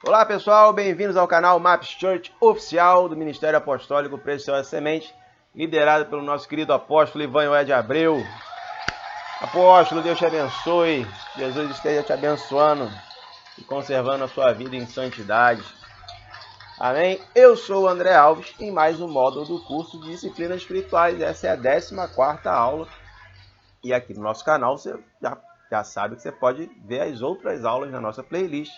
Olá pessoal, bem-vindos ao canal Maps Church oficial do Ministério Apostólico Preciosa Semente, liderado pelo nosso querido apóstolo Ivanhoé de Abreu. Apóstolo, Deus te abençoe, Jesus esteja te abençoando e conservando a sua vida em santidade. Amém? Eu sou o André Alves em mais um módulo do curso de Disciplinas Espirituais. Essa é a 14ª aula e aqui no nosso canal você já sabe que você pode ver as outras aulas na nossa playlist.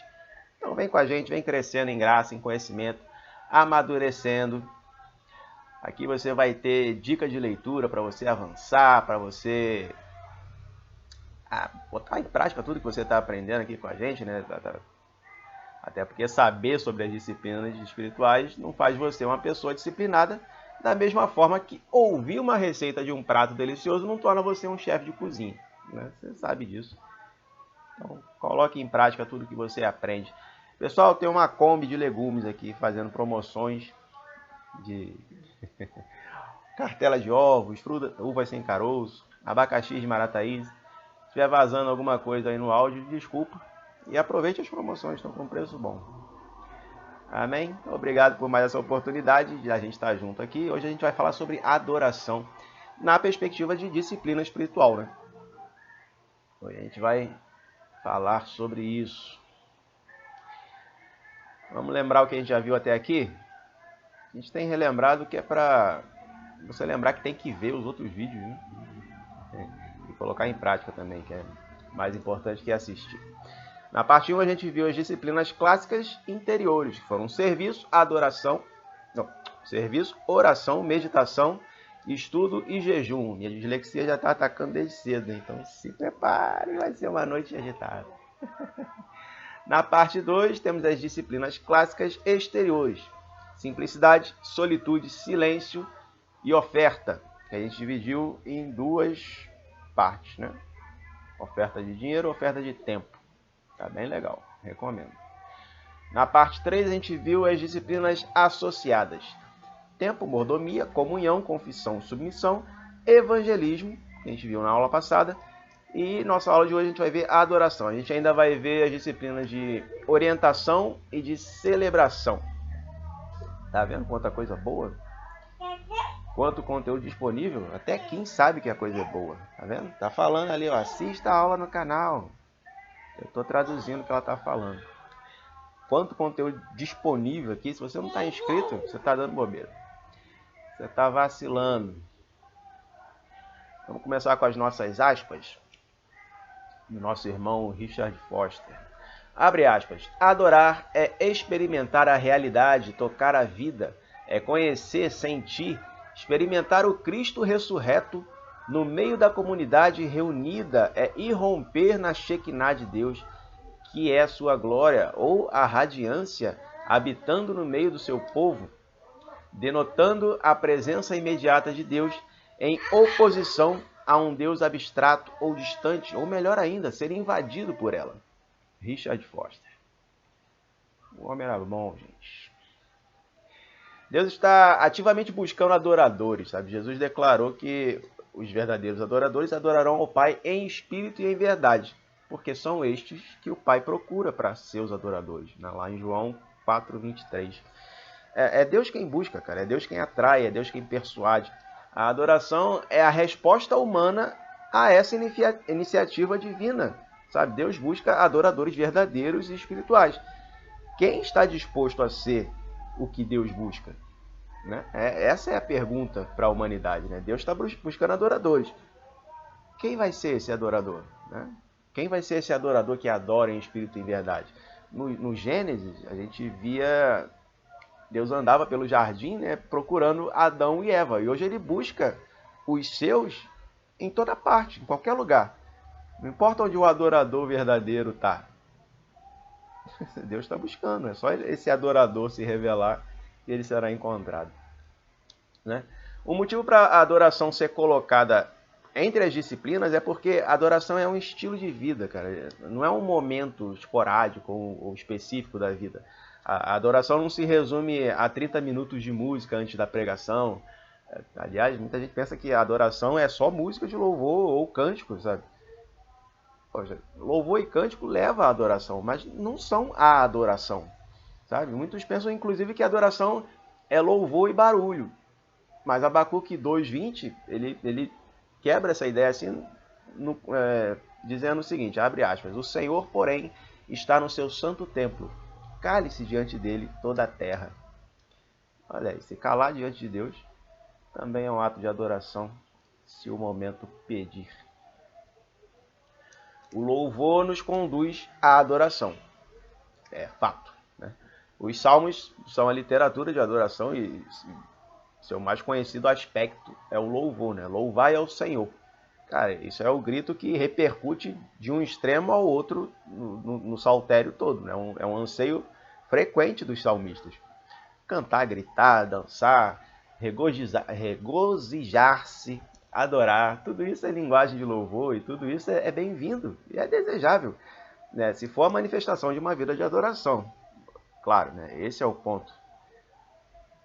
Então vem com a gente, vem crescendo em graça, em conhecimento, amadurecendo. Aqui você vai ter dicas de leitura para você avançar, para você botar em prática tudo que você está aprendendo aqui com a gente, né? Até porque saber sobre as disciplinas espirituais não faz você uma pessoa disciplinada, da mesma forma que ouvir uma receita de um prato delicioso não torna você um chefe de cozinha, né? Você sabe disso. Então, coloque em prática tudo que você aprende. Pessoal, tem uma Kombi de legumes aqui fazendo promoções de cartela de ovos, uvas sem caroço, abacaxi de Marataízes. Se estiver vazando alguma coisa aí no áudio, desculpa. E aproveite as promoções, estão com preço bom. Amém? Obrigado por mais essa oportunidade de a gente estar junto aqui. Hoje a gente vai falar sobre adoração na perspectiva de disciplina espiritual, né? Hoje a gente vai falar sobre isso. Vamos lembrar o que a gente já viu até aqui? A gente tem relembrado que é para você lembrar que tem que ver os outros vídeos, né? E colocar em prática também, que é mais importante que assistir. Na parte 1 a gente viu as disciplinas clássicas interiores, que foram serviço, oração, meditação, estudo e jejum. Minha dislexia já está atacando desde cedo, então se prepare, vai ser uma noite agitada. Na parte 2, temos as disciplinas clássicas exteriores. Simplicidade, solitude, silêncio e oferta, que a gente dividiu em duas partes, né? Oferta de dinheiro, oferta de tempo. Tá bem legal, recomendo. Na parte 3, a gente viu as disciplinas associadas. Tempo, mordomia, comunhão, confissão, submissão, evangelismo, que a gente viu na aula passada. E nossa aula de hoje a gente vai ver a adoração. A gente ainda vai ver as disciplinas de orientação e de celebração. Tá vendo quanta coisa boa? Quanto conteúdo disponível? Até quem sabe que a coisa é boa. Tá vendo? Tá falando ali, ó, assista a aula no canal. Eu tô traduzindo o que ela tá falando. Quanto conteúdo disponível aqui. Se você não tá inscrito, você tá dando bobeira. Você tá vacilando. Vamos começar com as nossas aspas. Do nosso irmão Richard Foster. Abre aspas. Adorar é experimentar a realidade, tocar a vida, é conhecer, sentir, experimentar o Cristo ressurreto no meio da comunidade reunida, é irromper na Shekinah de Deus, que é a sua glória ou a radiância, habitando no meio do seu povo, denotando a presença imediata de Deus em oposição a um Deus abstrato ou distante, ou melhor ainda, ser invadido por ela. Richard Foster. O homem era bom, gente. Deus está ativamente buscando adoradores, sabe? Jesus declarou que os verdadeiros adoradores adorarão ao Pai em espírito e em verdade, porque são estes que o Pai procura para seus adoradores. Lá em João 4:23. É Deus quem busca, cara. É Deus quem atrai, é Deus quem persuade. A adoração é a resposta humana a essa iniciativa divina, sabe? Deus busca adoradores verdadeiros e espirituais. Quem está disposto a ser o que Deus busca? Né? Essa é a pergunta para a humanidade, né? Deus está buscando adoradores. Quem vai ser esse adorador? Né? Quem vai ser esse adorador que adora em espírito e em verdade? No Gênesis, a gente via Deus andava pelo jardim, né, procurando Adão e Eva. E hoje ele busca os seus em toda parte, em qualquer lugar. Não importa onde o adorador verdadeiro está. Deus está buscando. É só esse adorador se revelar que ele será encontrado. Né? O motivo para a adoração ser colocada entre as disciplinas é porque a adoração é um estilo de vida, cara. Não é um momento esporádico ou específico da vida. A adoração não se resume a 30 minutos de música antes da pregação. Aliás, muita gente pensa que a adoração é só música de louvor ou cântico, sabe? Poxa, louvor e cântico levam à adoração, mas não são a adoração. sabe? Muitos pensam, inclusive, que adoração é louvor e barulho. Mas Abacuque 2:20, ele quebra essa ideia assim, dizendo o seguinte, abre aspas, o Senhor, porém, está no seu santo templo, cale-se diante dele toda a terra. Olha aí, se calar diante de Deus também é um ato de adoração, se o momento pedir. O louvor nos conduz à adoração. É fato, né? Os salmos são a literatura de adoração e seu mais conhecido aspecto é o louvor, né? Louvai ao Senhor. Cara, isso é o grito que repercute de um extremo ao outro no saltério todo, né? É um anseio frequente dos salmistas. Cantar, gritar, dançar, regozijar-se, adorar, tudo isso é linguagem de louvor e tudo isso é bem-vindo e é desejável, né? Se for a manifestação de uma vida de adoração. Claro, né? Esse é o ponto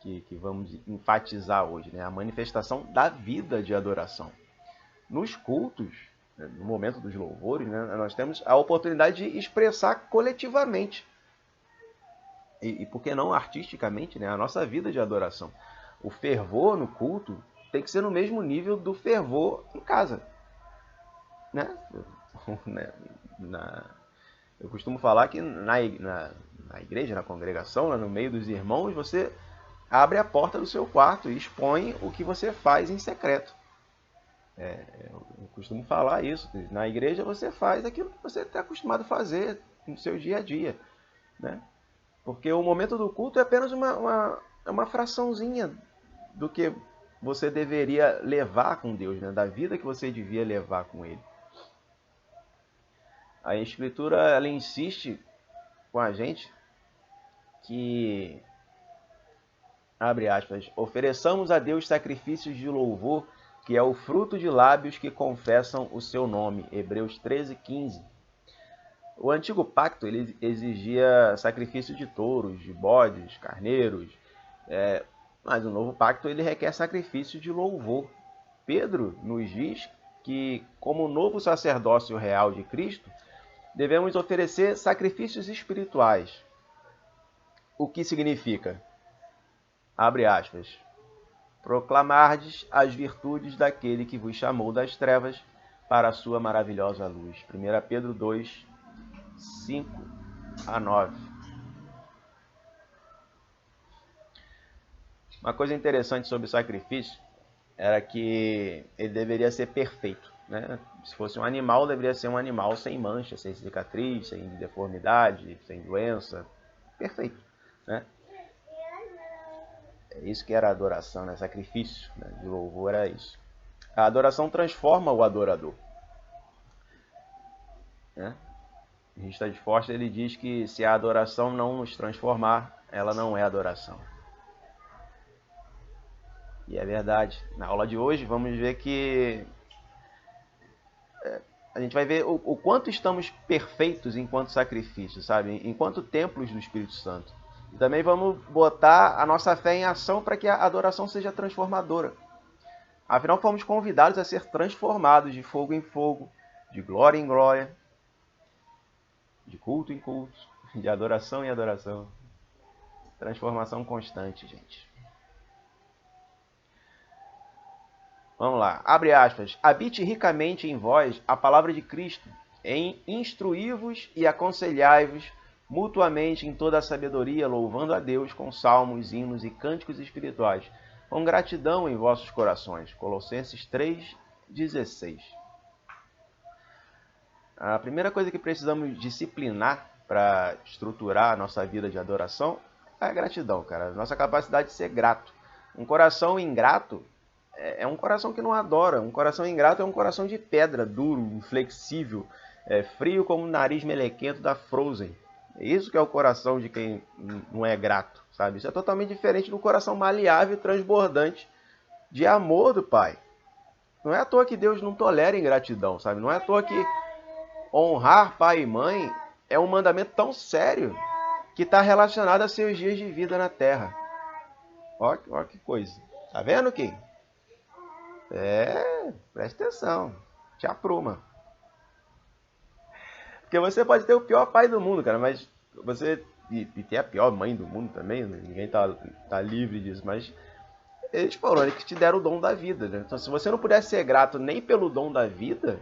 que vamos enfatizar hoje, né? A manifestação da vida de adoração. Nos cultos, né? No momento dos louvores, né? Nós temos a oportunidade de expressar coletivamente e por que não artisticamente, né? A nossa vida de adoração. O fervor no culto tem que ser no mesmo nível do fervor em casa, né? Eu costumo falar que na igreja, na congregação, lá no meio dos irmãos, você abre a porta do seu quarto e expõe o que você faz em secreto. Eu costumo falar isso. Na igreja você faz aquilo que você está acostumado a fazer no seu dia a dia, né? Porque o momento do culto é apenas uma fraçãozinha do que você deveria levar com Deus, né? Da vida que você devia levar com Ele. A Escritura ela insiste com a gente que, abre aspas, ofereçamos a Deus sacrifícios de louvor, que é o fruto de lábios que confessam o seu nome. Hebreus 13:15. O antigo pacto ele exigia sacrifício de touros, de bodes, carneiros, mas o novo pacto ele requer sacrifício de louvor. Pedro nos diz que, como novo sacerdócio real de Cristo, devemos oferecer sacrifícios espirituais. O que significa? Abre aspas. Proclamardes as virtudes daquele que vos chamou das trevas para a sua maravilhosa luz. 1 Pedro 2, 5-9. Uma coisa interessante sobre o sacrifício era que ele deveria ser perfeito, né? Se fosse um animal, deveria ser um animal sem mancha, sem cicatriz, sem deformidade, sem doença. Perfeito, né? É isso que era adoração, né? Sacrifício, né? De louvor era isso. A adoração transforma o adorador, né? Richard Foster ele diz que se a adoração não nos transformar, ela não é adoração. E é verdade. Na aula de hoje vamos ver que a gente vai ver o quanto estamos perfeitos enquanto sacrifício, sabe? Enquanto templos do Espírito Santo. E também vamos botar a nossa fé em ação para que a adoração seja transformadora. Afinal, fomos convidados a ser transformados de fogo em fogo, de glória em glória, de culto em culto, de adoração em adoração. Transformação constante, gente. Vamos lá, abre aspas. Habite ricamente em vós a palavra de Cristo, em instruí-vos e aconselhai-vos mutuamente em toda a sabedoria, louvando a Deus com salmos, hinos e cânticos espirituais, com gratidão em vossos corações. Colossenses 3:16. A primeira coisa que precisamos disciplinar para estruturar a nossa vida de adoração é a gratidão, cara. Nossa capacidade de ser grato. Um coração ingrato é um coração que não adora. Um coração ingrato é um coração de pedra, duro, inflexível, frio como o nariz melequento da Frozen. Isso que é o coração de quem não é grato, sabe? Isso é totalmente diferente do coração maleável e transbordante de amor do Pai. Não é à toa que Deus não tolera ingratidão, sabe? Não é à toa que honrar pai e mãe é um mandamento tão sério que está relacionado a seus dias de vida na Terra. Ó que coisa. Tá vendo, Kim? Presta atenção. Te apruma. Porque você pode ter o pior pai do mundo, cara, mas você e tem a pior mãe do mundo também, né? Ninguém tá livre disso, mas eles foram eles que te deram o dom da vida, né? Então, se você não puder ser grato nem pelo dom da vida,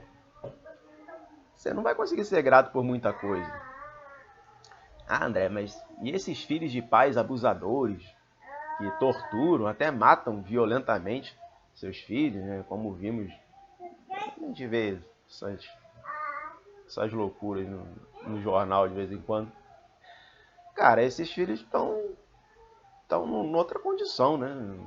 você não vai conseguir ser grato por muita coisa. Ah, André, mas e esses filhos de pais abusadores que torturam, até matam violentamente seus filhos, né? Como vimos, a gente vê essas loucuras no jornal de vez em quando. Cara, esses filhos estão noutra condição, né?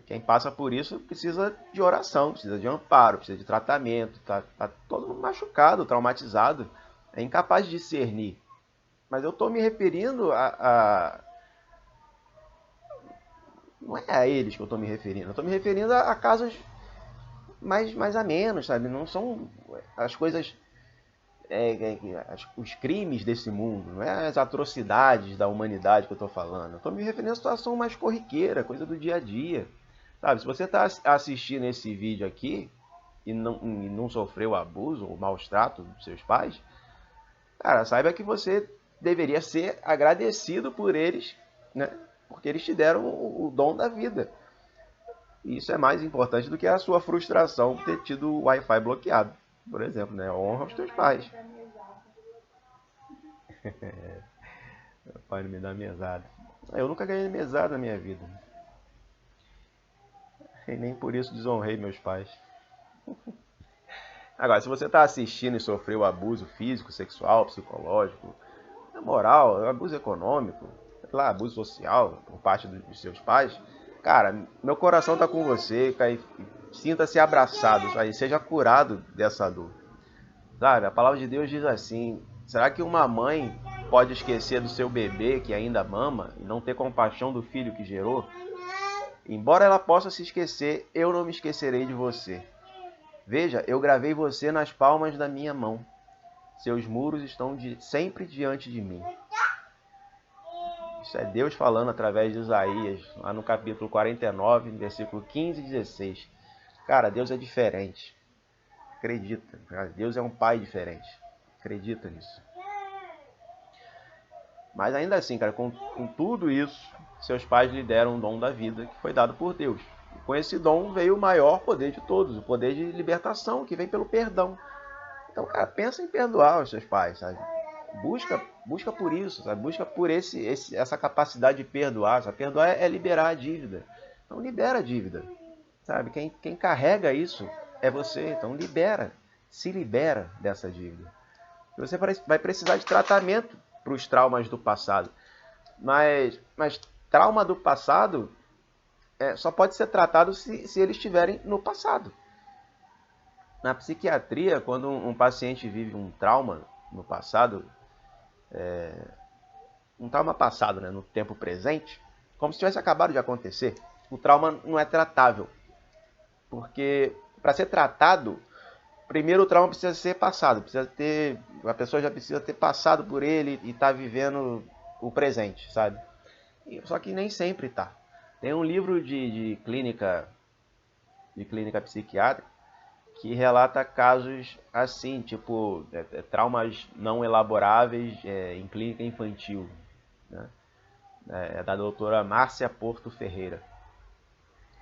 Quem passa por isso precisa de oração, precisa de amparo, precisa de tratamento, tá todo mundo machucado, traumatizado, é incapaz de discernir. Mas eu estou me referindo não é a eles que eu estou me referindo, eu estou me referindo a casos mais a menos, sabe? Não são as coisas, os crimes desse mundo, não é as atrocidades da humanidade que eu estou falando. Eu estou me referindo a situação mais corriqueira, coisa do dia a dia. Sabe, se você está assistindo esse vídeo aqui e não sofreu abuso ou maus tratos dos seus pais, cara, saiba que você deveria ser agradecido por eles, né? Porque eles te deram o dom da vida. E isso é mais importante do que a sua frustração por ter tido o Wi-Fi bloqueado, por exemplo, né? Honra aos teus pais. Meu pai não me dá mesada. Eu nunca ganhei mesada na minha vida. E nem por isso desonrei meus pais. Agora, se você está assistindo e sofreu abuso físico, sexual, psicológico, moral, abuso econômico, sei lá, abuso social por parte dos seus pais, cara, meu coração está com você, cara, e sinta-se abraçado, sabe? Seja curado dessa dor. Sabe, a palavra de Deus diz assim: será que uma mãe pode esquecer do seu bebê que ainda mama e não ter compaixão do filho que gerou? Embora ela possa se esquecer, eu não me esquecerei de você. Veja, eu gravei você nas palmas da minha mão. Seus muros estão sempre diante de mim. Isso é Deus falando através de Isaías, lá no capítulo 49, versículo 15 e 16. Cara, Deus é diferente. Acredita. Deus é um pai diferente. Acredita nisso. Mas ainda assim, cara, com tudo isso, seus pais lhe deram um dom da vida que foi dado por Deus. E com esse dom veio o maior poder de todos, o poder de libertação, que vem pelo perdão. Então, cara, pensa em perdoar os seus pais, sabe? Busca por isso, sabe? Busca por essa capacidade de perdoar. Sabe? Perdoar é liberar a dívida. Então, libera a dívida, sabe? Quem carrega isso é você. Então, se libera dessa dívida. Você vai precisar de tratamento para os traumas do passado. Mas trauma do passado só pode ser tratado se eles estiverem no passado. Na psiquiatria, quando um paciente vive um trauma no passado, um trauma passado, né, no tempo presente, como se tivesse acabado de acontecer, o trauma não é tratável. Porque para ser tratado, primeiro o trauma precisa ser passado, a pessoa já precisa ter passado por ele e estar vivendo o presente, sabe? Só que nem sempre tá. Tem um livro de clínica psiquiátrica que relata casos assim, tipo traumas não elaboráveis em clínica infantil, né? É da doutora Márcia Porto Ferreira.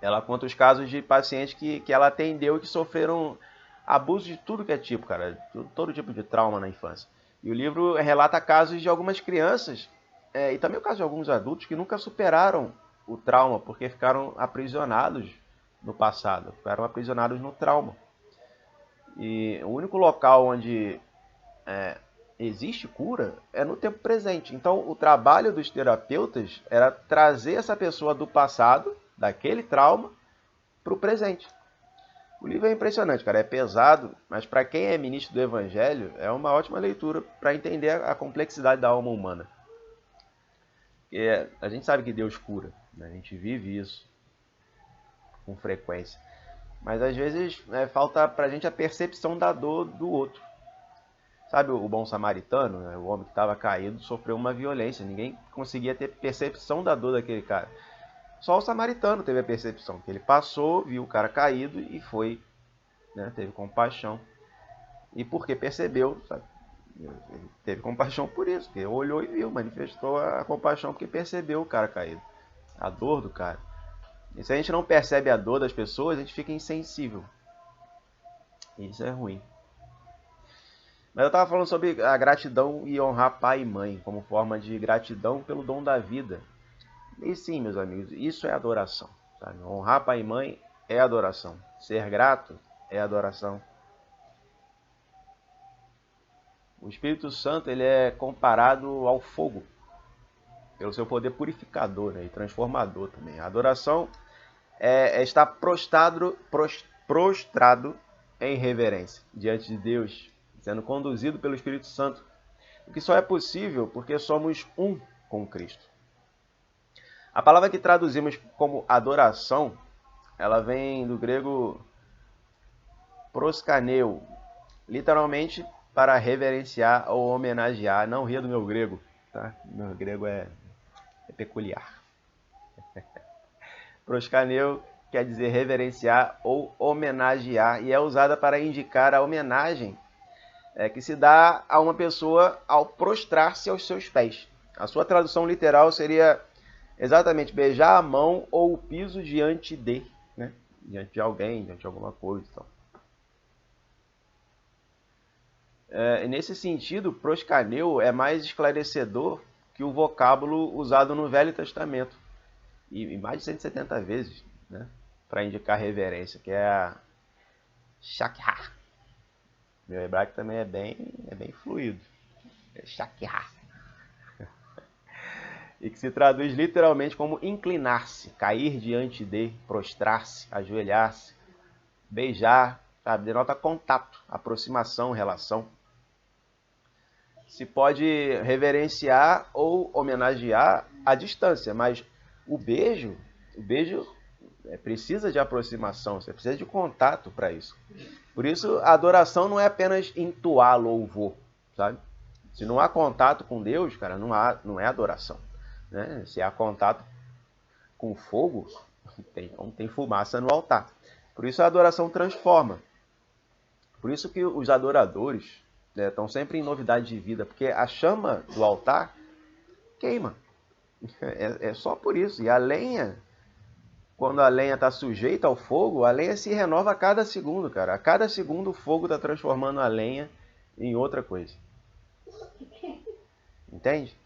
Ela conta os casos de pacientes que ela atendeu que sofreram abuso de tudo que é tipo, cara, todo tipo de trauma na infância. E o livro relata casos de algumas crianças e também o caso de alguns adultos que nunca superaram o trauma porque ficaram aprisionados no passado, ficaram aprisionados no trauma. E o único local onde existe cura é no tempo presente. Então, o trabalho dos terapeutas era trazer essa pessoa do passado, daquele trauma, para o presente. O livro é impressionante, cara. É pesado, mas para quem é ministro do Evangelho, é uma ótima leitura para entender a complexidade da alma humana. Porque a gente sabe que Deus cura, né? A gente vive isso com frequência. Mas às vezes falta pra gente a percepção da dor do outro. Sabe o bom samaritano, né? O homem que estava caído, sofreu uma violência. Ninguém conseguia ter percepção da dor daquele cara. Só o samaritano teve a percepção, que ele passou, viu o cara caído e foi, né? Teve compaixão. E porque percebeu, sabe? Ele teve compaixão por isso, porque olhou e viu, manifestou a compaixão porque percebeu o cara caído, a dor do cara. E se a gente não percebe a dor das pessoas, a gente fica insensível. E isso é ruim. Mas eu estava falando sobre a gratidão e honrar pai e mãe, como forma de gratidão pelo dom da vida. E sim, meus amigos, isso é adoração. Sabe? Honrar pai e mãe é adoração. Ser grato é adoração. O Espírito Santo ele é comparado ao fogo, pelo seu poder purificador, né, e transformador também. A adoração é estar prostrado em reverência diante de Deus, sendo conduzido pelo Espírito Santo. O que só é possível porque somos um com Cristo. A palavra que traduzimos como adoração, ela vem do grego proskaneo, literalmente para reverenciar ou homenagear. Não ria do meu grego, tá? Meu grego é peculiar. Proskaneo quer dizer reverenciar ou homenagear e é usada para indicar a homenagem que se dá a uma pessoa ao prostrar-se aos seus pés. A sua tradução literal seria exatamente beijar a mão ou o piso diante de, né? Diante de alguém, diante de alguma coisa. Então. Nesse sentido, proscaneu é mais esclarecedor que o vocábulo usado no Velho Testamento. E mais de 170 vezes, né? Para indicar reverência, que é a shakha. Meu hebraico também é bem fluido. É shakha. E que se traduz literalmente como inclinar-se, cair diante de, prostrar-se, ajoelhar-se, beijar, sabe? Denota contato, aproximação, relação. Se pode reverenciar ou homenagear à distância, mas o beijo precisa de aproximação, você precisa de contato para isso. Por isso, a adoração não é apenas entoar louvor, sabe? Se não há contato com Deus, cara, não é adoração. Né? Se há contato com fogo, tem fumaça no altar. Por isso a adoração transforma. Por isso que os adoradores estão sempre em novidade de vida, porque a chama do altar queima. É só por isso. E a lenha, quando a lenha está sujeita ao fogo, a lenha se renova a cada segundo, cara. A cada segundo o fogo está transformando a lenha em outra coisa. Entende?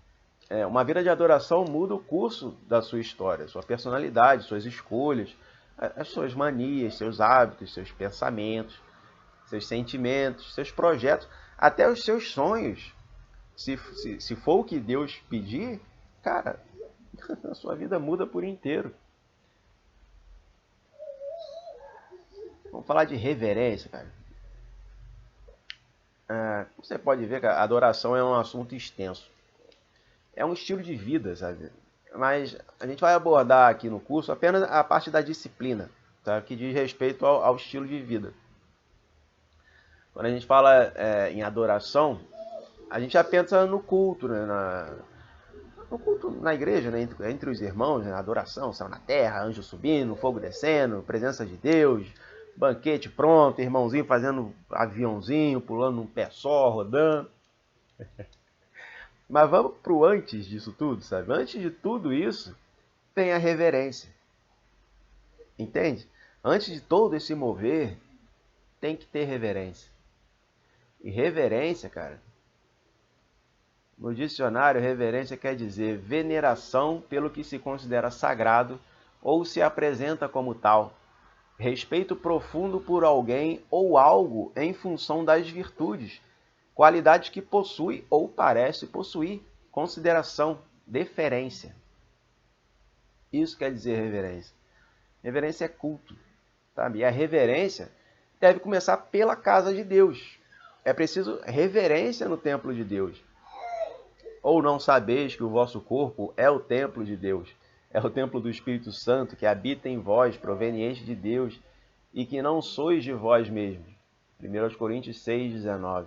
Uma vida de adoração muda o curso da sua história, sua personalidade, suas escolhas, as suas manias, seus hábitos, seus pensamentos, seus sentimentos, seus projetos, até os seus sonhos. Se for o que Deus pedir, cara, a sua vida muda por inteiro. Vamos falar de reverência, cara. Você pode ver que a adoração é um assunto extenso. É um estilo de vida, sabe? Mas a gente vai abordar aqui no curso apenas a parte da disciplina, tá? Que diz respeito ao estilo de vida. Quando a gente fala em adoração, a gente já pensa no culto, né? No culto na igreja, né? Entre os irmãos, né? Adoração, céu na terra, anjo subindo, fogo descendo, presença de Deus, banquete pronto, irmãozinho fazendo aviãozinho, pulando num pé só, rodando. Mas vamos para o antes disso tudo, sabe? Antes de tudo isso, tem a reverência. Entende? Antes de todo esse mover, tem que ter reverência. E reverência, cara, no dicionário, reverência quer dizer veneração pelo que se considera sagrado ou se apresenta como tal. Respeito profundo por alguém ou algo em função das virtudes, qualidades que possui ou parece possuir, consideração, deferência. Isso quer dizer reverência. Reverência é culto, sabe? E a reverência deve começar pela casa de Deus. É preciso reverência no templo de Deus. Ou não sabeis que o vosso corpo é o templo de Deus, é o templo do Espírito Santo que habita em vós, proveniente de Deus, e que não sois de vós mesmos. 1 Coríntios 6,19.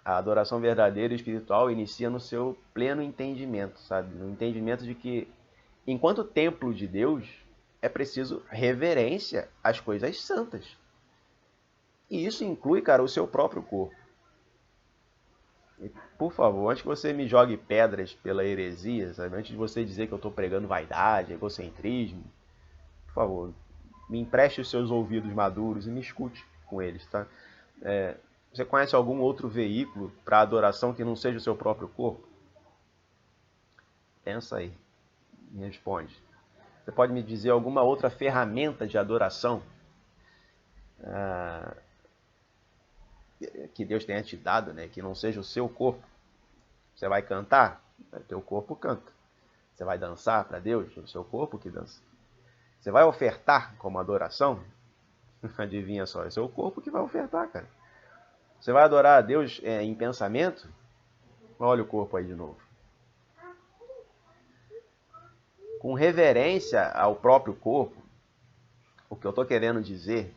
A adoração verdadeira e espiritual inicia no seu pleno entendimento, sabe? No entendimento de que, enquanto templo de Deus, é preciso reverência às coisas santas. E isso inclui, cara, o seu próprio corpo. E, por favor, antes que você me jogue pedras pela heresia, sabe? Antes de você dizer que eu estou pregando vaidade, egocentrismo, por favor, me empreste os seus ouvidos maduros e me escute com eles, tá? Você conhece algum outro veículo para adoração que não seja o seu próprio corpo? Pensa aí, me responde. Você pode me dizer alguma outra ferramenta de adoração que Deus tenha te dado, né? Que não seja o seu corpo? Você vai cantar? O teu corpo canta. Você vai dançar para Deus? É o seu corpo que dança. Você vai ofertar como adoração? Adivinha só, é o seu corpo que vai ofertar, cara. Você vai adorar a Deus em pensamento? Olha o corpo aí de novo. Com reverência ao próprio corpo, o que eu estou querendo dizer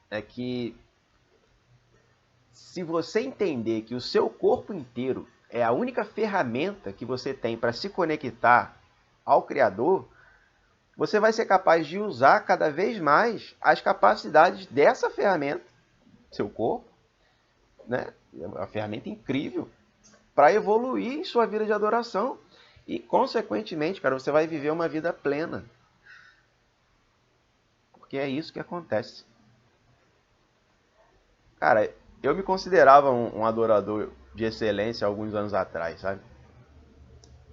é que se você entender que o seu corpo inteiro é a única ferramenta que você tem para se conectar ao Criador, você vai ser capaz de usar cada vez mais as capacidades dessa ferramenta, seu corpo, né? É uma ferramenta incrível para evoluir em sua vida de adoração. E, consequentemente, cara, você vai viver uma vida plena. Porque é isso que acontece. Cara, eu me considerava um adorador de excelência alguns anos atrás, sabe?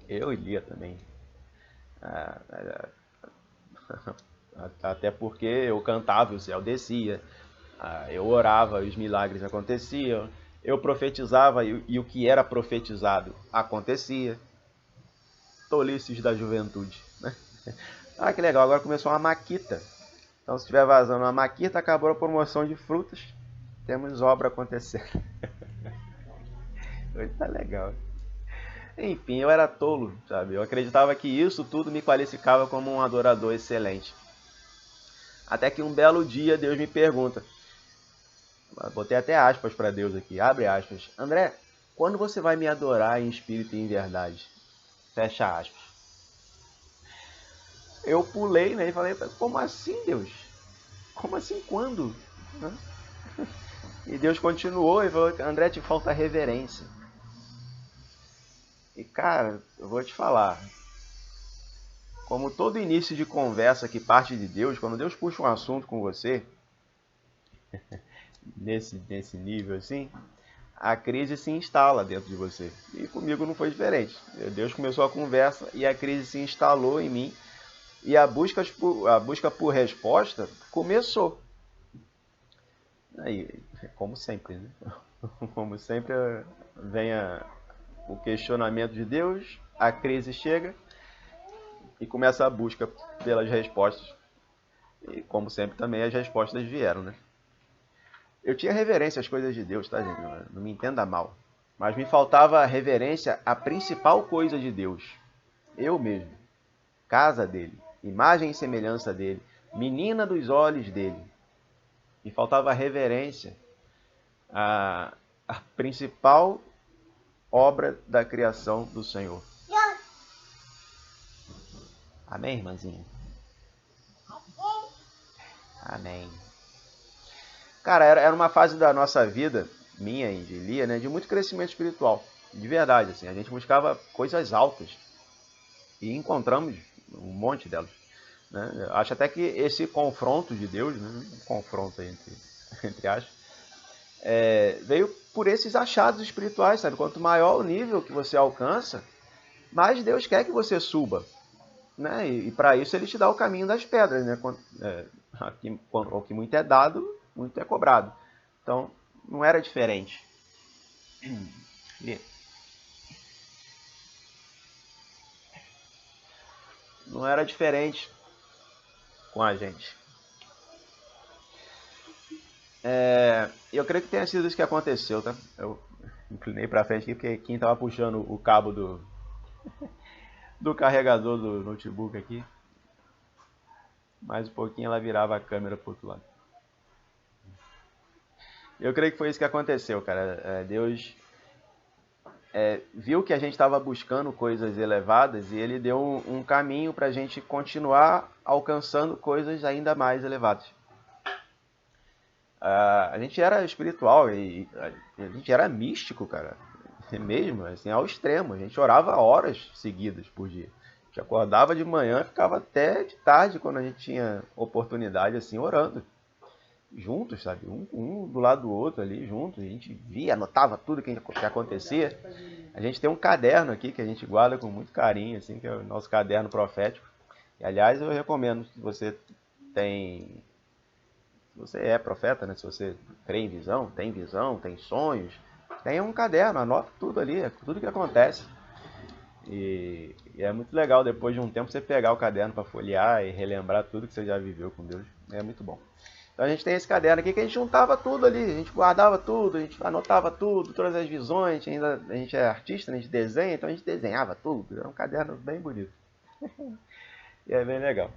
Eu e Lia também. Até porque eu cantava e o céu descia. Eu orava e os milagres aconteciam. Eu profetizava e o que era profetizado acontecia. Tolices da juventude, né? Ah, que legal, agora começou uma maquita. Então, se estiver vazando uma maquita, acabou a promoção de frutas. Temos obra acontecendo. Hoje tá legal. Enfim, eu era tolo, sabe? Eu acreditava que isso tudo me qualificava como um adorador excelente. Até que um belo dia Deus me pergunta, botei até aspas para Deus aqui, abre aspas. André, quando você vai me adorar em espírito e em verdade? Fecha aspas. Eu pulei, né, e falei, como assim, Deus? Como assim, quando? E Deus continuou e falou, André, te falta reverência. E, cara, eu vou te falar, como todo início de conversa que parte de Deus, quando Deus puxa um assunto com você, nesse nível assim, a crise se instala dentro de você. E comigo não foi diferente. Deus começou a conversa e a crise se instalou em mim. E a busca por resposta começou. Aí, como sempre, né? Como sempre, vem o questionamento de Deus, a crise chega e começa a busca pelas respostas. E, como sempre, também as respostas vieram, né? Eu tinha reverência às coisas de Deus, tá, gente? Não me entenda mal. Mas me faltava reverência à principal coisa de Deus. Eu mesmo. Casa dele. Imagem e semelhança dele. Menina dos olhos dele. Me faltava reverência à principal obra da criação do Senhor. Amém, irmãzinha? Amém. Cara, era uma fase da nossa vida, minha e de Lia, né, de muito crescimento espiritual. De verdade, assim, a gente buscava coisas altas. E encontramos um monte delas. Né? Acho até que esse confronto de Deus, né, um confronto entre aspas, veio por esses achados espirituais, sabe? Quanto maior o nível que você alcança, mais Deus quer que você suba. Né? E para isso ele te dá o caminho das pedras. Né? O que muito é dado, muito é cobrado. Então, não era diferente. Não era diferente com a gente. Eu creio que tenha sido isso que aconteceu, tá? Eu inclinei para frente aqui porque quem estava puxando o cabo do carregador do notebook aqui, mais um pouquinho ela virava a câmera para o outro lado. Eu creio que foi isso que aconteceu, cara. Deus viu que a gente estava buscando coisas elevadas e ele deu um caminho para a gente continuar alcançando coisas ainda mais elevadas. A gente era espiritual e a gente era místico, cara. Mesmo, assim, ao extremo. A gente orava horas seguidas por dia. A gente acordava de manhã e ficava até de tarde, quando a gente tinha oportunidade, assim, orando. Juntos, sabe? Um do lado do outro ali, juntos. A gente via, anotava tudo que acontecia. A gente tem um caderno aqui que a gente guarda com muito carinho, assim, que é o nosso caderno profético. E, aliás, eu recomendo, se você tem... Se você é profeta, né? Se você crê em visão, tem sonhos, tem um caderno, anota tudo ali, tudo que acontece. E é muito legal depois de um tempo você pegar o caderno para folhear e relembrar tudo que você já viveu com Deus. É muito bom. Então a gente tem esse caderno aqui que a gente juntava tudo ali, a gente guardava tudo, a gente anotava tudo, todas as visões, a gente é artista, a gente desenha, então a gente desenhava tudo. É um caderno bem bonito. E é bem legal.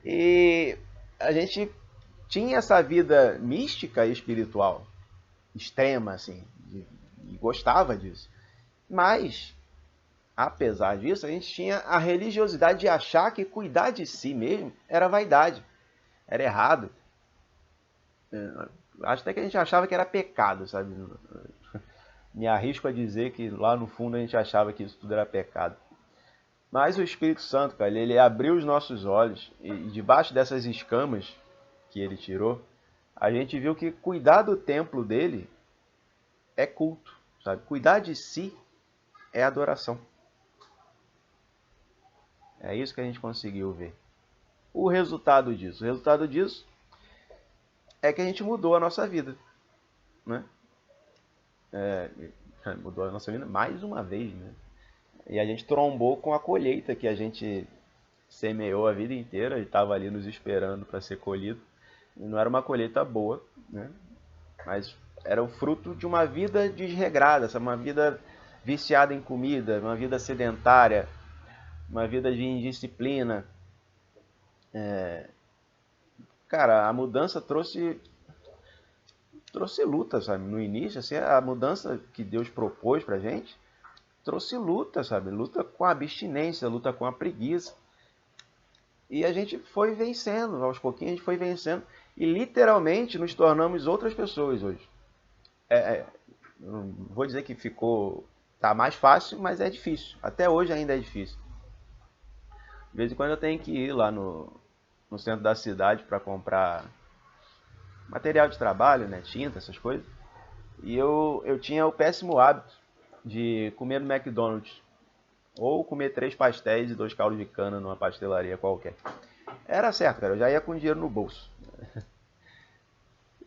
E a gente tinha essa vida mística e espiritual extrema, assim, e gostava disso. Mas, apesar disso, a gente tinha a religiosidade de achar que cuidar de si mesmo era vaidade, era errado. Acho até que a gente achava que era pecado, sabe? Me arrisco a dizer que lá no fundo a gente achava que isso tudo era pecado. Mas o Espírito Santo, cara, ele abriu os nossos olhos e debaixo dessas escamas que ele tirou, a gente viu que cuidar do templo dele é culto, sabe? Cuidar de si é adoração. É isso que a gente conseguiu ver. O resultado disso é que a gente mudou a nossa vida, né? Mudou a nossa vida mais uma vez, né? E a gente trombou com a colheita que a gente semeou a vida inteira e estava ali nos esperando para ser colhido. E não era uma colheita boa, né? Mas era o fruto de uma vida desregrada, uma vida viciada em comida, uma vida sedentária, uma vida de indisciplina. Cara, a mudança trouxe luta, sabe? No início, assim, a mudança que Deus propôs pra gente trouxe luta, sabe? Luta com a abstinência, luta com a preguiça. E a gente foi vencendo, aos pouquinhos a gente foi vencendo e literalmente nos tornamos outras pessoas hoje. Não vou dizer que tá mais fácil, mas é difícil. Até hoje ainda é difícil. De vez em quando eu tenho que ir lá no centro da cidade para comprar material de trabalho, né, tinta, essas coisas. E eu tinha o péssimo hábito de comer no McDonald's. Ou comer 3 pastéis e 2 caldos de cana numa pastelaria qualquer. Era certo, cara. Eu já ia com dinheiro no bolso.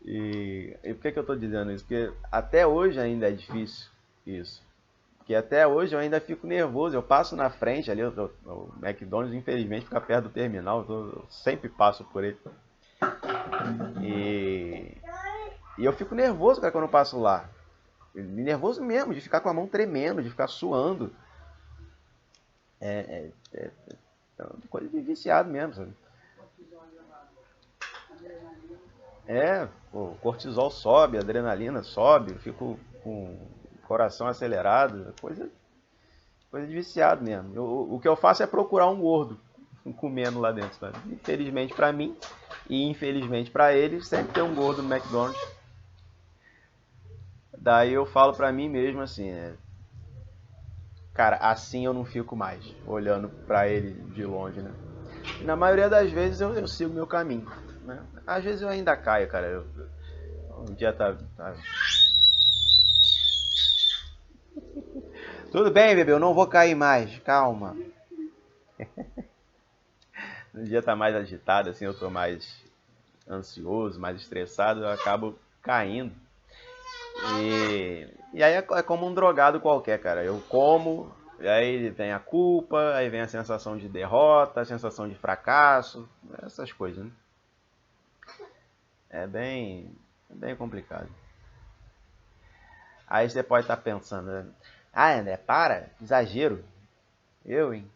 E por que eu estou dizendo isso? Porque até hoje ainda é difícil isso. Porque até hoje eu ainda fico nervoso. Eu passo na frente ali, o McDonald's infelizmente fica perto do terminal. Eu sempre passo por ele. E eu fico nervoso, cara, quando eu passo lá. Nervoso mesmo, de ficar com a mão tremendo, de ficar suando. É coisa de viciado mesmo, sabe? O cortisol sobe, a adrenalina sobe, eu fico com o coração acelerado, coisa de viciado mesmo. O que eu faço é procurar um gordo comendo lá dentro, sabe? Infelizmente pra mim e infelizmente pra ele, sempre tem um gordo no McDonald's. Daí eu falo pra mim mesmo assim, cara, assim eu não fico mais, olhando pra ele de longe, né? E na maioria das vezes eu sigo meu caminho, né? Às vezes eu ainda caio, cara. Um dia tá... Tudo bem, bebê, eu não vou cair mais, calma. Um dia tá mais agitado, assim, eu tô mais ansioso, mais estressado, eu acabo caindo. E aí é como um drogado qualquer, cara. Eu como, e aí vem a culpa, aí vem a sensação de derrota, a sensação de fracasso, essas coisas, né? É bem complicado. Aí você pode estar pensando, né? André, para, exagero. Eu, hein?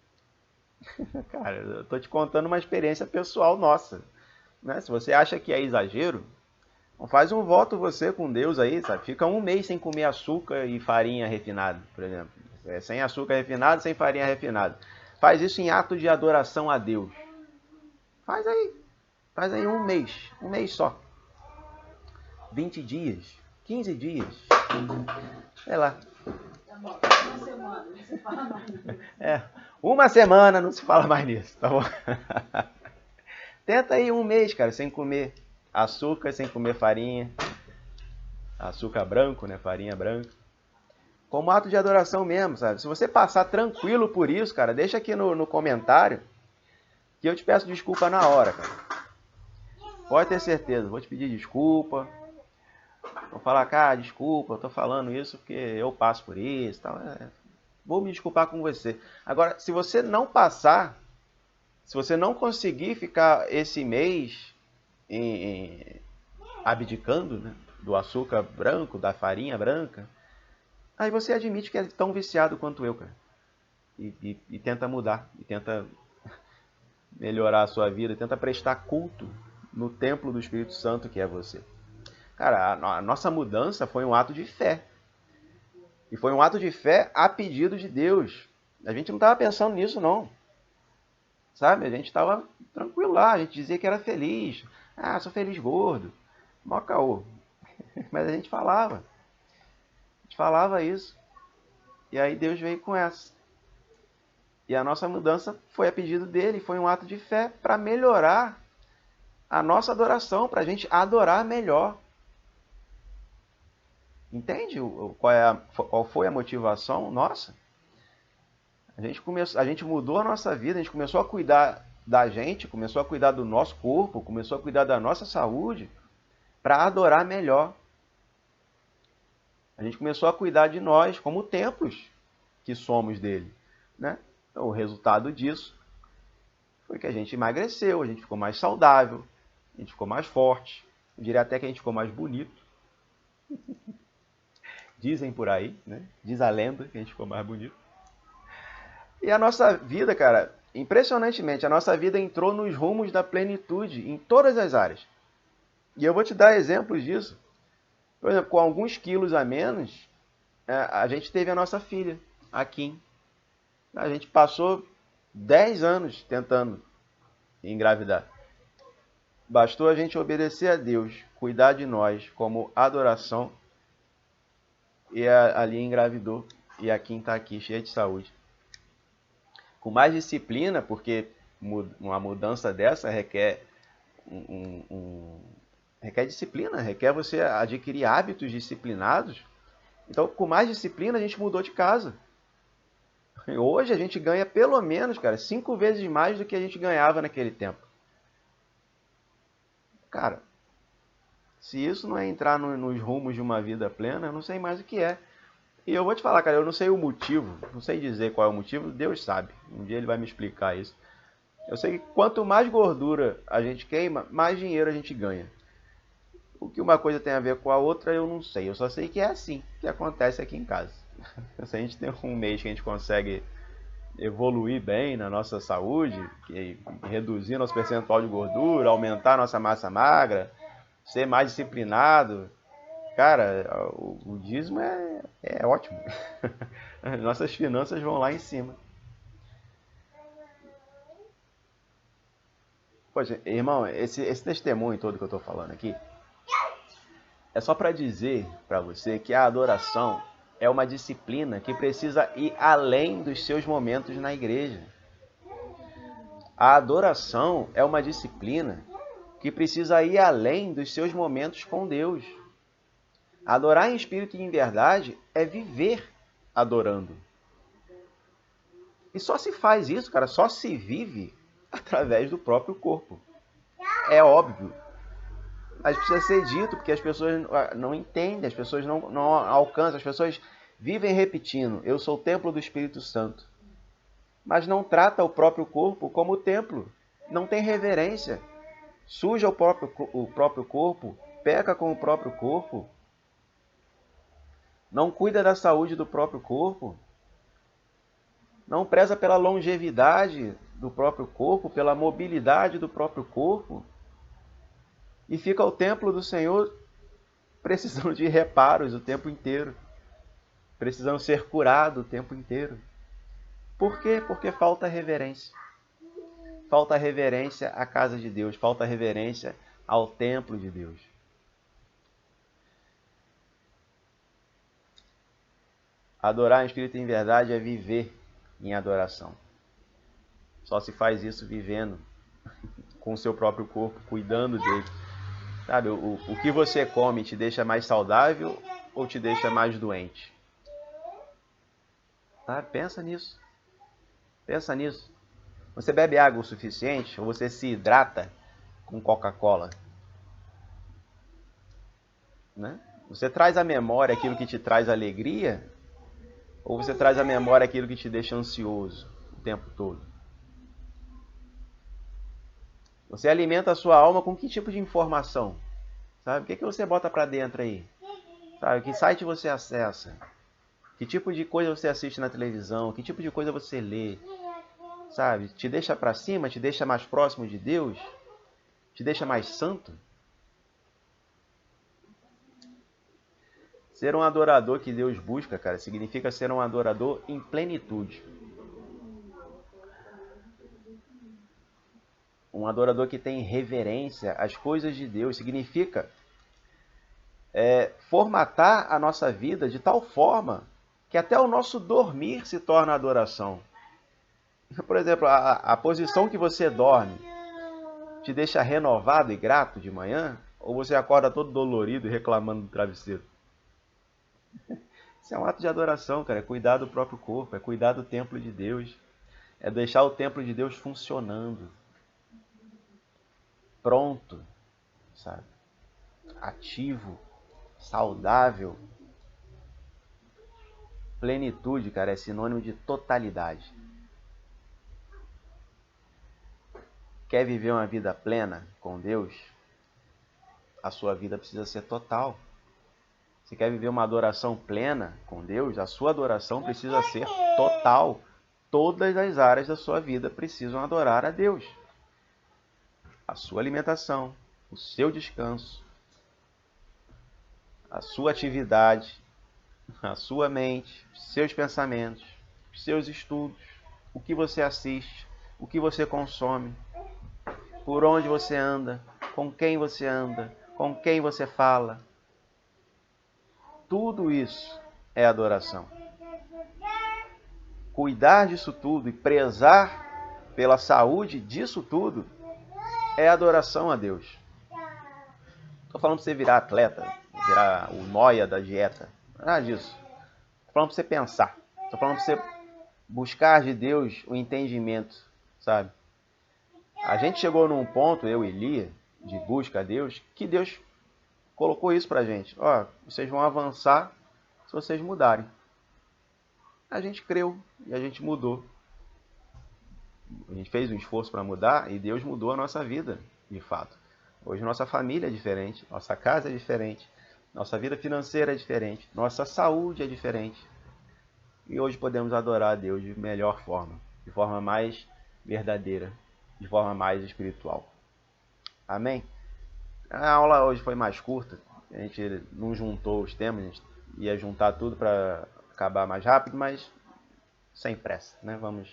Cara, eu tô te contando uma experiência pessoal nossa, né? Se você acha que é exagero, então faz um voto você com Deus aí, sabe? Fica um mês sem comer açúcar e farinha refinada, por exemplo. Sem açúcar refinado, sem farinha refinada. Faz isso em ato de adoração a Deus. Faz aí um mês só. 20 dias, 15 dias, sei lá. Uma semana, não se fala mais nisso. Uma semana não se fala mais nisso, tá bom? Tenta aí 1 mês, cara, sem comer açúcar, sem comer farinha. Açúcar branco, né? Farinha branca. Como ato de adoração mesmo, sabe? Se você passar tranquilo por isso, cara, deixa aqui no comentário que eu te peço desculpa na hora, cara. Pode ter certeza, vou te pedir desculpa. Vou falar, cara, desculpa, eu tô falando isso porque eu passo por isso, tal. Vou me desculpar com você. Agora, se você não passar, se você não conseguir ficar esse mês abdicando, né, do açúcar branco, da farinha branca, aí você admite que é tão viciado quanto eu, cara. E tenta mudar, e tenta melhorar a sua vida, e tenta prestar culto no templo do Espírito Santo que é você. Cara, a nossa mudança foi um ato de fé. E foi um ato de fé a pedido de Deus. A gente não estava pensando nisso, não. Sabe? A gente estava tranquilo lá, a gente dizia que era feliz. Ah, sou feliz gordo. Mó caô. Mas a gente falava. A gente falava isso. E aí Deus veio com essa. E a nossa mudança foi a pedido dele, foi um ato de fé para melhorar a nossa adoração, para a gente adorar melhor. Entende qual foi a motivação nossa? A gente mudou a nossa vida, a gente começou a cuidar da gente, começou a cuidar do nosso corpo, começou a cuidar da nossa saúde para adorar melhor. A gente começou a cuidar de nós como templos que somos dele, né? Então, o resultado disso foi que a gente emagreceu, a gente ficou mais saudável, a gente ficou mais forte, eu diria até que a gente ficou mais bonito. Dizem por aí, né? Diz a lenda que a gente ficou mais bonito. E a nossa vida, cara, impressionantemente, a nossa vida entrou nos rumos da plenitude em todas as áreas. E eu vou te dar exemplos disso. Por exemplo, com alguns quilos a menos, a gente teve a nossa filha, a Kim. A gente passou 10 anos tentando engravidar. Bastou a gente obedecer a Deus, cuidar de nós como adoração, e ali engravidou. E a Kim está aqui, cheia de saúde. Com mais disciplina, porque uma mudança dessa requer requer disciplina, requer você adquirir hábitos disciplinados. Então, com mais disciplina, a gente mudou de casa. Hoje a gente ganha pelo menos, cara, 5 vezes mais do que a gente ganhava naquele tempo. Cara, se isso não é entrar nos rumos de uma vida plena, eu não sei mais o que é. E eu vou te falar, cara, eu não sei o motivo, não sei dizer qual é o motivo, Deus sabe. Um dia ele vai me explicar isso. Eu sei que quanto mais gordura a gente queima, mais dinheiro a gente ganha. O que uma coisa tem a ver com a outra, eu não sei. Eu só sei que é assim que acontece aqui em casa. Se a gente tem um mês que a gente consegue evoluir bem na nossa saúde, reduzir nosso percentual de gordura, aumentar nossa massa magra, ser mais disciplinado, cara, o dízimo é ótimo. Nossas finanças vão lá em cima. Poxa, irmão, esse testemunho todo que eu estou falando aqui é só para dizer para você que a adoração é uma disciplina que precisa ir além dos seus momentos na igreja. A adoração é uma disciplina que precisa ir além dos seus momentos com Deus. Adorar em espírito e em verdade é viver adorando. E só se faz isso, cara, só se vive através do próprio corpo. É óbvio. Mas precisa ser dito, porque as pessoas não entendem, as pessoas não alcançam, as pessoas vivem repetindo, eu sou o templo do Espírito Santo. Mas não trata o próprio corpo como templo. Não tem reverência. Suja o próprio corpo, peca com o próprio corpo. Não cuida da saúde do próprio corpo. Não preza pela longevidade do próprio corpo, pela mobilidade do próprio corpo. E fica o templo do Senhor precisando de reparos o tempo inteiro. Precisando ser curado o tempo inteiro. Por quê? Porque falta reverência. Falta reverência à casa de Deus. Falta reverência ao templo de Deus. Adorar em espírito e em verdade é viver em adoração. Só se faz isso vivendo com o seu próprio corpo, cuidando dele. Sabe, o que você come te deixa mais saudável ou te deixa mais doente? Tá? Pensa nisso. Pensa nisso. Você bebe água o suficiente ou você se hidrata com Coca-Cola? Né? Você traz à memória aquilo que te traz alegria ou você traz à memória aquilo que te deixa ansioso o tempo todo? Você alimenta a sua alma com que tipo de informação? Sabe? O que você bota para dentro aí? Sabe? Que site você acessa? Que tipo de coisa você assiste na televisão? Que tipo de coisa você lê? Sabe? Te deixa para cima? Te deixa mais próximo de Deus? Te deixa mais santo? Ser um adorador que Deus busca, cara, significa ser um adorador em plenitude. Um adorador que tem reverência às coisas de Deus. Significa formatar a nossa vida de tal forma que até o nosso dormir se torna adoração. Por exemplo, a posição que você dorme te deixa renovado e grato de manhã? Ou você acorda todo dolorido e reclamando do travesseiro? Isso é um ato de adoração, cara. É cuidar do próprio corpo, é cuidar do templo de Deus. É deixar o templo de Deus funcionando. Pronto, sabe? Ativo, saudável. Plenitude, cara, é sinônimo de totalidade. Quer viver uma vida plena com Deus? A sua vida precisa ser total. Se quer viver uma adoração plena com Deus, a sua adoração precisa ser total. Todas as áreas da sua vida precisam adorar a Deus. A sua alimentação, o seu descanso, a sua atividade, a sua mente, os seus pensamentos, os seus estudos, o que você assiste, o que você consome, por onde você anda, com quem você fala. Tudo isso é adoração. Cuidar disso tudo e prezar pela saúde disso tudo é adoração a Deus. Estou falando para você virar atleta, virar o nóia da dieta. Nada disso. Estou falando para você pensar. Estou falando para você buscar de Deus o entendimento, sabe? A gente chegou num ponto, eu e Lia, de busca a Deus, que Deus colocou isso pra gente. Ó, vocês vão avançar se vocês mudarem. A gente creu e a gente mudou. A gente fez um esforço para mudar e Deus mudou a nossa vida, de fato. Hoje nossa família é diferente, nossa casa é diferente, nossa vida financeira é diferente, nossa saúde é diferente. E hoje podemos adorar a Deus de melhor forma, de forma mais verdadeira, de forma mais espiritual. Amém? A aula hoje foi mais curta, a gente não juntou os temas, a gente ia juntar tudo para acabar mais rápido, mas sem pressa, né? Vamos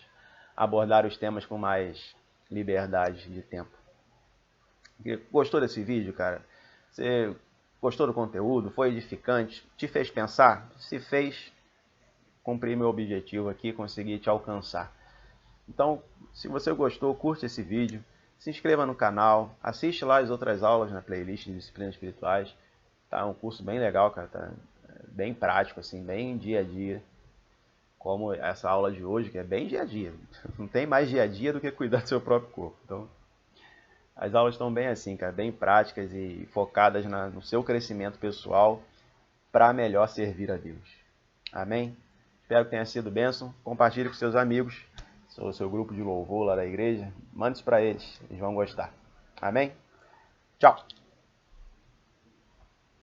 abordar os temas com mais liberdade de tempo. Gostou desse vídeo, cara? Você gostou do conteúdo? Foi edificante? Te fez pensar? Se fez, cumpri meu objetivo aqui, consegui te alcançar. Então, se você gostou, curte esse vídeo, se inscreva no canal, assiste lá as outras aulas na playlist de disciplinas espirituais. Tá um curso bem legal, cara, tá bem prático, assim, bem dia a dia. Como essa aula de hoje, que é bem dia a dia. Não tem mais dia a dia do que cuidar do seu próprio corpo. Então, as aulas estão bem assim, cara, bem práticas e focadas no seu crescimento pessoal para melhor servir a Deus. Amém? Espero que tenha sido bênção. Compartilhe com seus amigos, seu grupo de louvor lá da igreja. Mande isso para eles, eles vão gostar. Amém? Tchau!